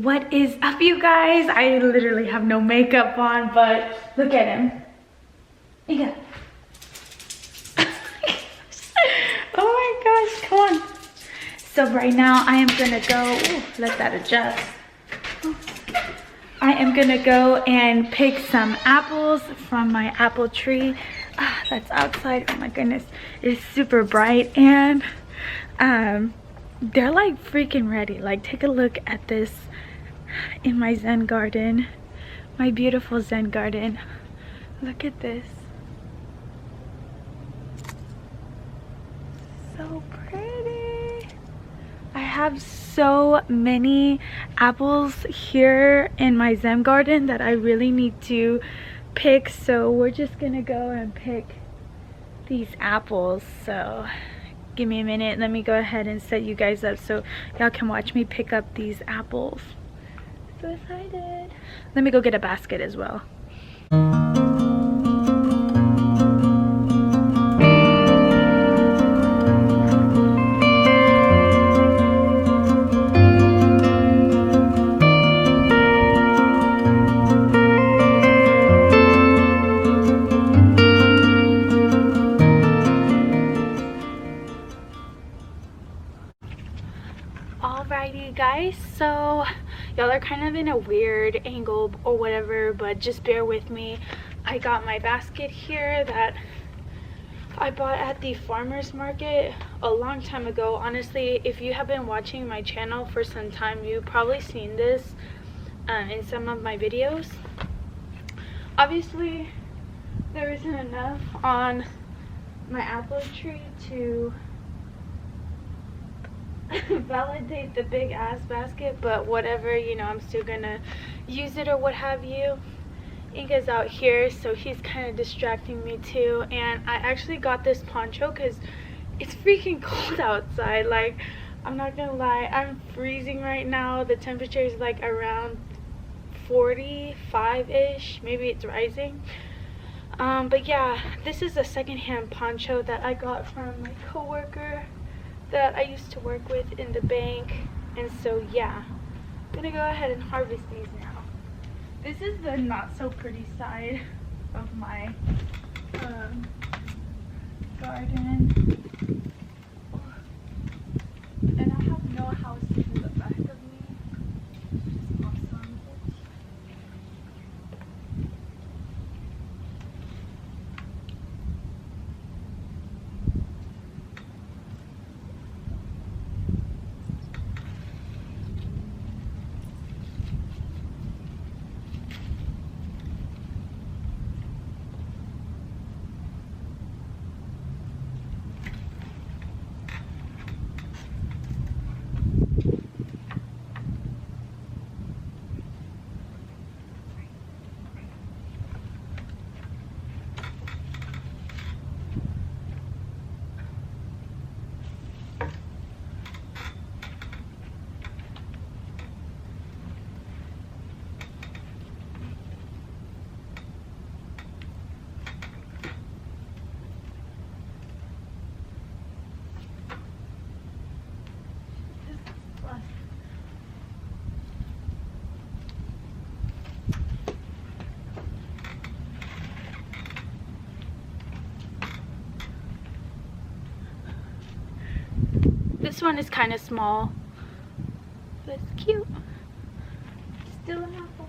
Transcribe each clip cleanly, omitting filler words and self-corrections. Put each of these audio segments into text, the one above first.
What is up, you guys? I literally have no makeup on, but look at him. Yeah. Oh my gosh, come on. So right now I am gonna go, ooh, let that adjust. I am gonna go and pick some apples from my apple tree. That's outside. Oh my goodness, it's super bright, and they're like freaking ready. Like, take a look at this in my Zen garden, my beautiful Zen garden. Look at this. So pretty. I have so many apples here in my Zen garden that I really need to pick, so we're just gonna go and pick these apples. So give me a minute, let me go ahead and set you guys up so y'all can watch me pick up these apples. So excited. Let me go get a basket as well. Alrighty guys, so y'all are kind of in a weird angle or whatever, but just bear with me. I got my basket here that I bought at the farmer's market a long time ago. Honestly, if you have been watching my channel for some time, you've probably seen this in some of my videos. Obviously, there isn't enough on my apple tree to validate the big ass basket, but whatever, you know, I'm still gonna use it or what have you. Inga's out here, so he's kind of distracting me too, and I actually got this poncho because it's freaking cold outside. Like, I'm not gonna lie, I'm freezing right now. The temperature is like around 45-ish, maybe it's rising. But yeah, this is a secondhand poncho that I got from my coworker that I used to work with in the bank. And so yeah, I'm gonna go ahead and harvest these now. This is the not so pretty side of my garden, and I have no houses in the back of me. Awesome. This one is kind of small, but it's cute. Still an apple.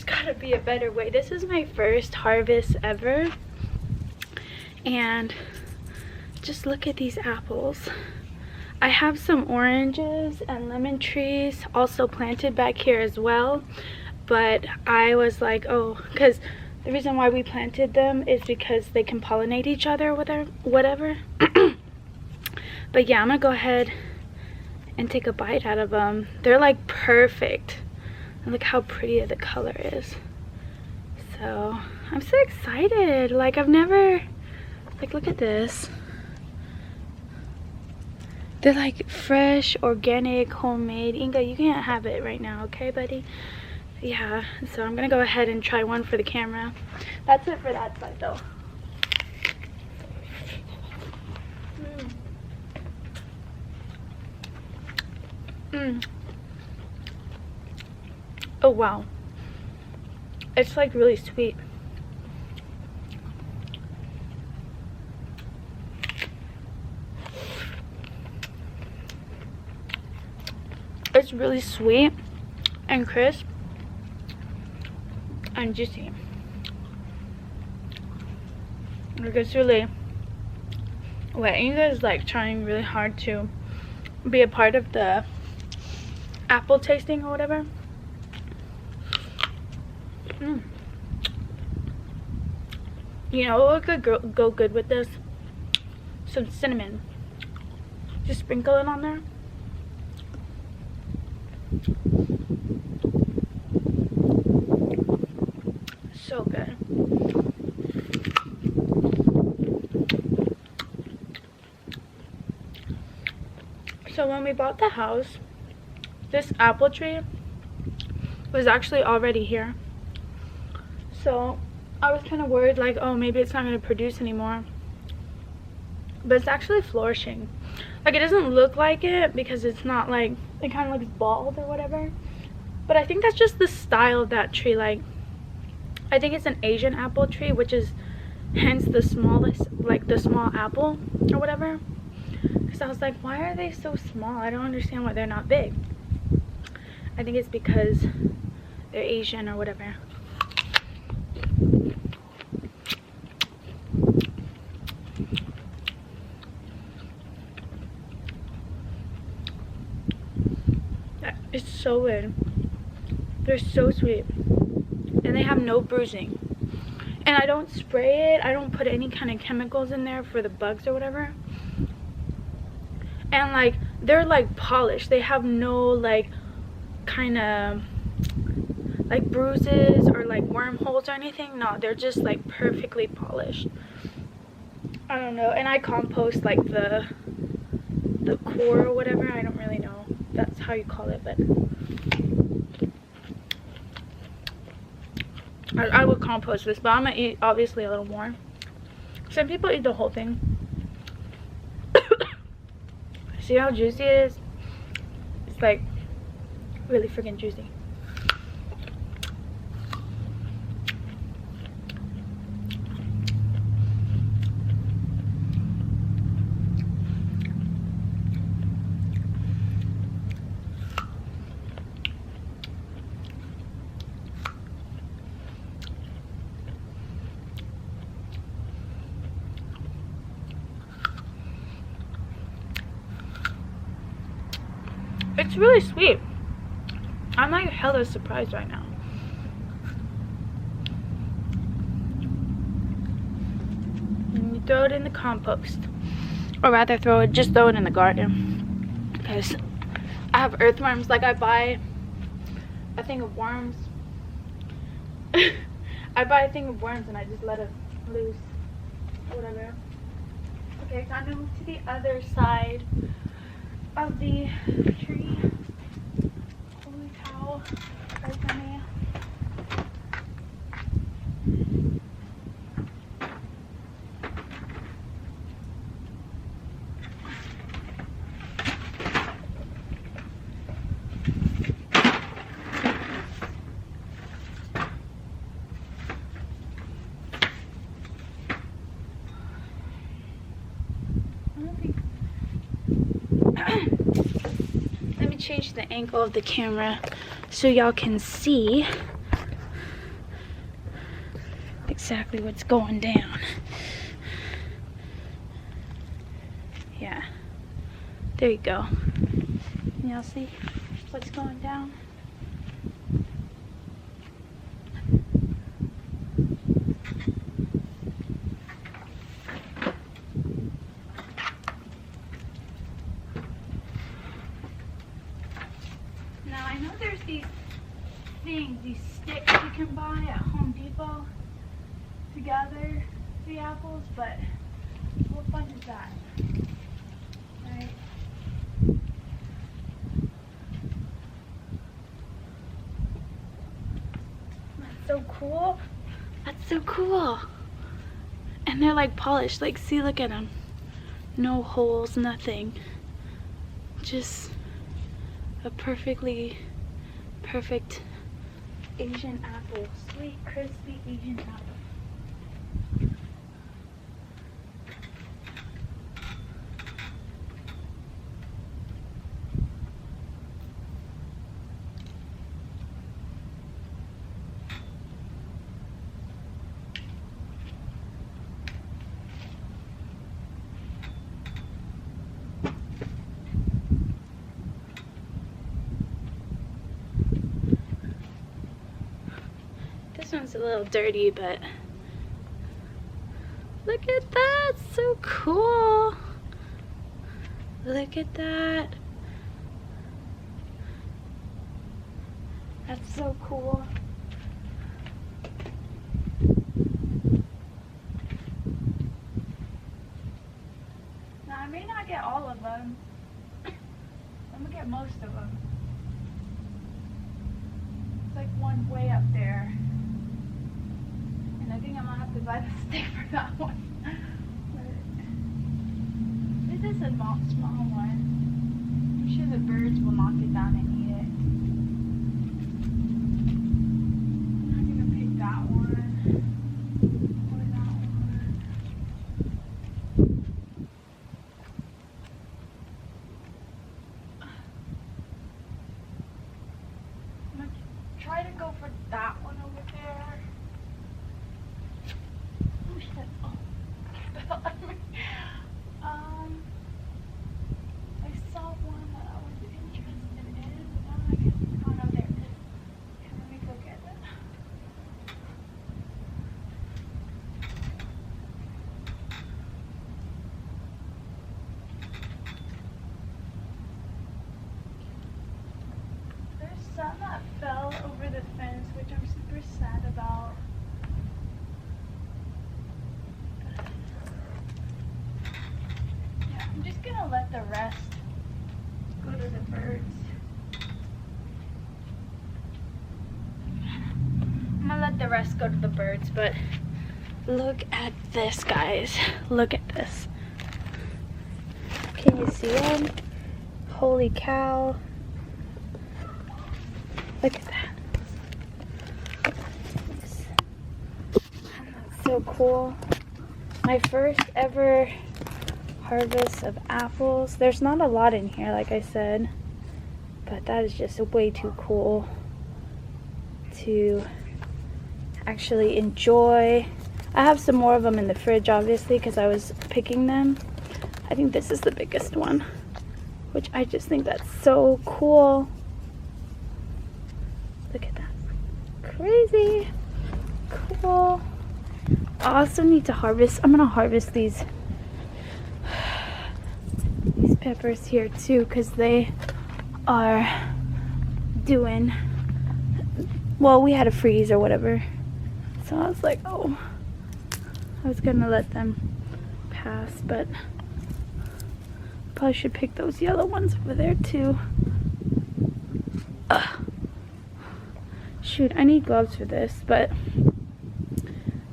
there's gotta be a better way. This is my first harvest ever, and just look at these apples. I have some oranges and lemon trees also planted back here as well, but I was like, oh, because the reason why we planted them is because they can pollinate each other or whatever. But yeah, I'm gonna go ahead and take a bite out of them. They're like perfect, and look how pretty the color is. So I'm so excited. Like, I've never, like, look at this. They're like fresh, organic, homemade. Inga, you can't have it right now, okay, buddy? Yeah, so I'm gonna go ahead and try one for the camera. That's it for that side though. Oh wow, it's like really sweet. It's really sweet and crisp and juicy. Like, it's really, wait, you guys like trying really hard to be a part of the apple tasting or whatever. You know what could go good with this? Some cinnamon. Just sprinkle it on there. So good. So when we bought the house, this apple tree was actually already here. So I was kind of worried, like, oh, maybe it's not going to produce anymore. But it's actually flourishing. Like, it doesn't look like it because it's not like, it kind of looks bald or whatever. But I think that's just the style of that tree. Like, I think it's an Asian apple tree, which is hence the smallest, like the small apple or whatever. Because I was like, why are they so small? I don't understand why they're not big. I think it's because they're Asian or whatever. It's so good. They're so sweet. And they have no bruising. And I don't spray it. I don't put any kind of chemicals in there for the bugs or whatever. And like, they're like polished. They have no like kind of like bruises or like wormholes or anything. No, they're just like perfectly polished. I don't know. And I compost like the core or whatever. I don't really know. That's how you call it, but I would compost this, but I'm gonna eat obviously a little more. Some people eat the whole thing. See how juicy it is? It's like really freaking juicy. It's really sweet. I'm like hella surprised right now. And you throw it in the compost, or rather just throw it in the garden, because I have earthworms. Like, I buy a thing of worms. I buy a thing of worms and I just let it loose or whatever. Okay, time to move to the other side of the tree. Holy cow, guys, honey. Let me change the angle of the camera so y'all can see. exactly what's going down. Yeah, there you go. Y'all see what's going down? Now I know there's these things, these sticks you can buy at Home Depot to gather the apples, but what fun is that? Right? That's so cool. That's so cool. And they're like polished. Like, see, look at them. No holes, nothing. Just a perfectly perfect Asian apple. Sweet, crispy Asian apple. This one's a little dirty, but look at that, so cool. Look at that. That's so cool. Now I may not get all of them. I'm gonna get most of them. It's like one way up there. And I think I'm gonna have to buy the stick for that one. This is a small one. I'm sure the birds will knock it down and eat it. I'm gonna pick that one. Or that one. I'm gonna try to go for that one over there. Oh shit. Oh. I saw one that I was interested in, but now I can't. Oh no, there it is. Okay, let me go get it. There's some that fell over the fence, which I'm super sad about. Yeah, I'm just gonna let the rest go to the birds. I'm gonna let the rest go to the birds, but look at this, guys. Look at this. Can you see them? Holy cow. Look at that. That's so cool. My first ever harvest of apples. There's not a lot in here, like I said, but that is just way too cool to actually enjoy. I have some more of them in the fridge, obviously, because I was picking them. I think this is the biggest one, which I just think that's so cool. Look at that. Crazy. Cool. I also need to harvest. I'm gonna harvest these peppers here too, because they are doing well. We had a freeze or whatever, so I was like, oh, I was gonna let them pass, but probably should pick those yellow ones over there too. Shoot, I need gloves for this, but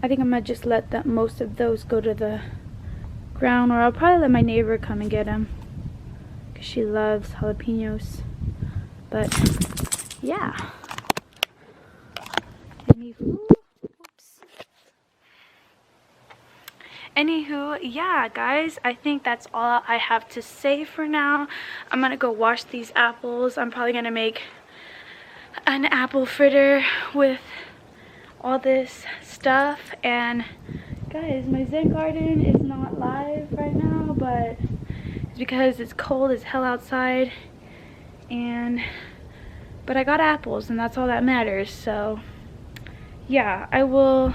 I think I'm gonna just let that most of those go to the ground, or I'll probably let my neighbor come and get them because she loves jalapenos. But yeah. Anywho, yeah, guys, I think that's all I have to say for now. I'm gonna go wash these apples. I'm probably gonna make an apple fritter with all this stuff. And guys, my Zen garden is not live right now, but it's because it's cold as hell outside. But I got apples, and that's all that matters. So yeah, I will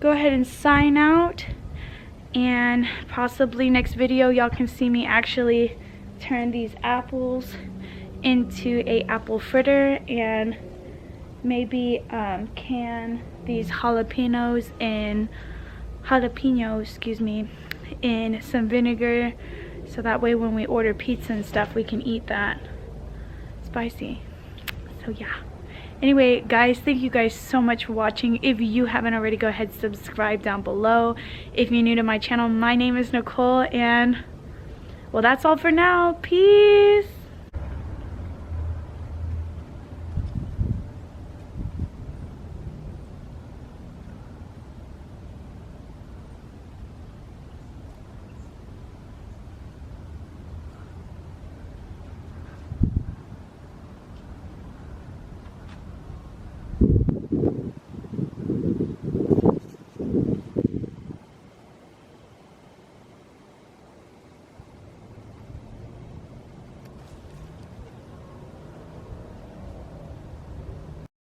go ahead and sign out, and possibly next video y'all can see me actually turn these apples into a apple fritter, and maybe can these jalapenos in some vinegar, so that way when we order pizza and stuff we can eat that spicy. So yeah, anyway guys, thank you guys so much for watching. If you haven't already, go ahead and subscribe down below. If you're new to my channel, my name is Nicole, and well, that's all for now. Peace.